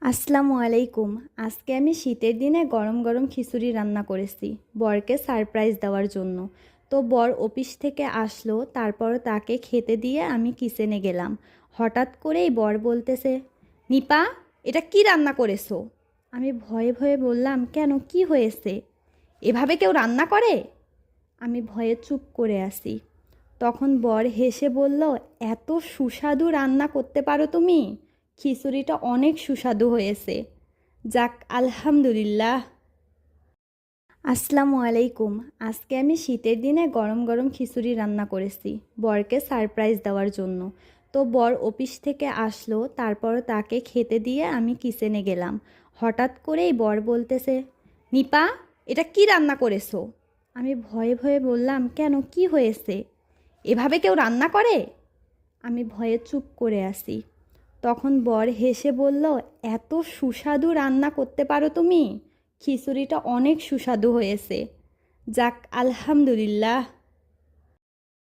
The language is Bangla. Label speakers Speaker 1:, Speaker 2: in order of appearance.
Speaker 1: আসসালামু আলাইকুম। আজকে আমি শীতের দিনে গরম গরম খিচুড়ি রান্না করেছি বরকে সারপ্রাইজ দেওয়ার জন্য। তো বর অফিস থেকে আসলো, তারপর তাকে খেতে দিয়ে আমি কিচেনে গেলাম। হঠাৎ করেই বর বলতেছে, নিপা, এটা কি রান্না করেছো? আমি ভয়ে ভয়ে বললাম, কেন, কি হয়েছে? এভাবে কেউ রান্না করে? আমি ভয়ে চুপ করে আসি। তখন বর হেসে বলল, এত সুস্বাদু রান্না করতে পারো তুমি? খিচুড়িটা অনেক সুস্বাদু হয়েছে। যাক, আলহামদুলিল্লাহ। আসসালামু আলাইকুম। আজকে আমি শীতের দিনে গরম গরম খিচুড়ি রান্না করেছি বরকে সারপ্রাইজ দেওয়ার জন্য। তো বর অফিস থেকে আসলো, তারপর তাকে খেতে দিয়ে আমি কিচেনে গেলাম। হঠাৎ করেই বর বলতেছে, নিপা, এটা কি রান্না করেছো? আমি ভয়ে ভয়ে বললাম, কেন, কি হয়েছে? এভাবে কেউ রান্না করে? আমি ভয়ে চুপ করে আসি। তখন বর হেসে বলল, এত সুস্বাদু রান্না করতে পারো তুমি? খিচুড়িটা অনেক সুস্বাদু হয়েছে। যাক, আলহামদুলিল্লাহ।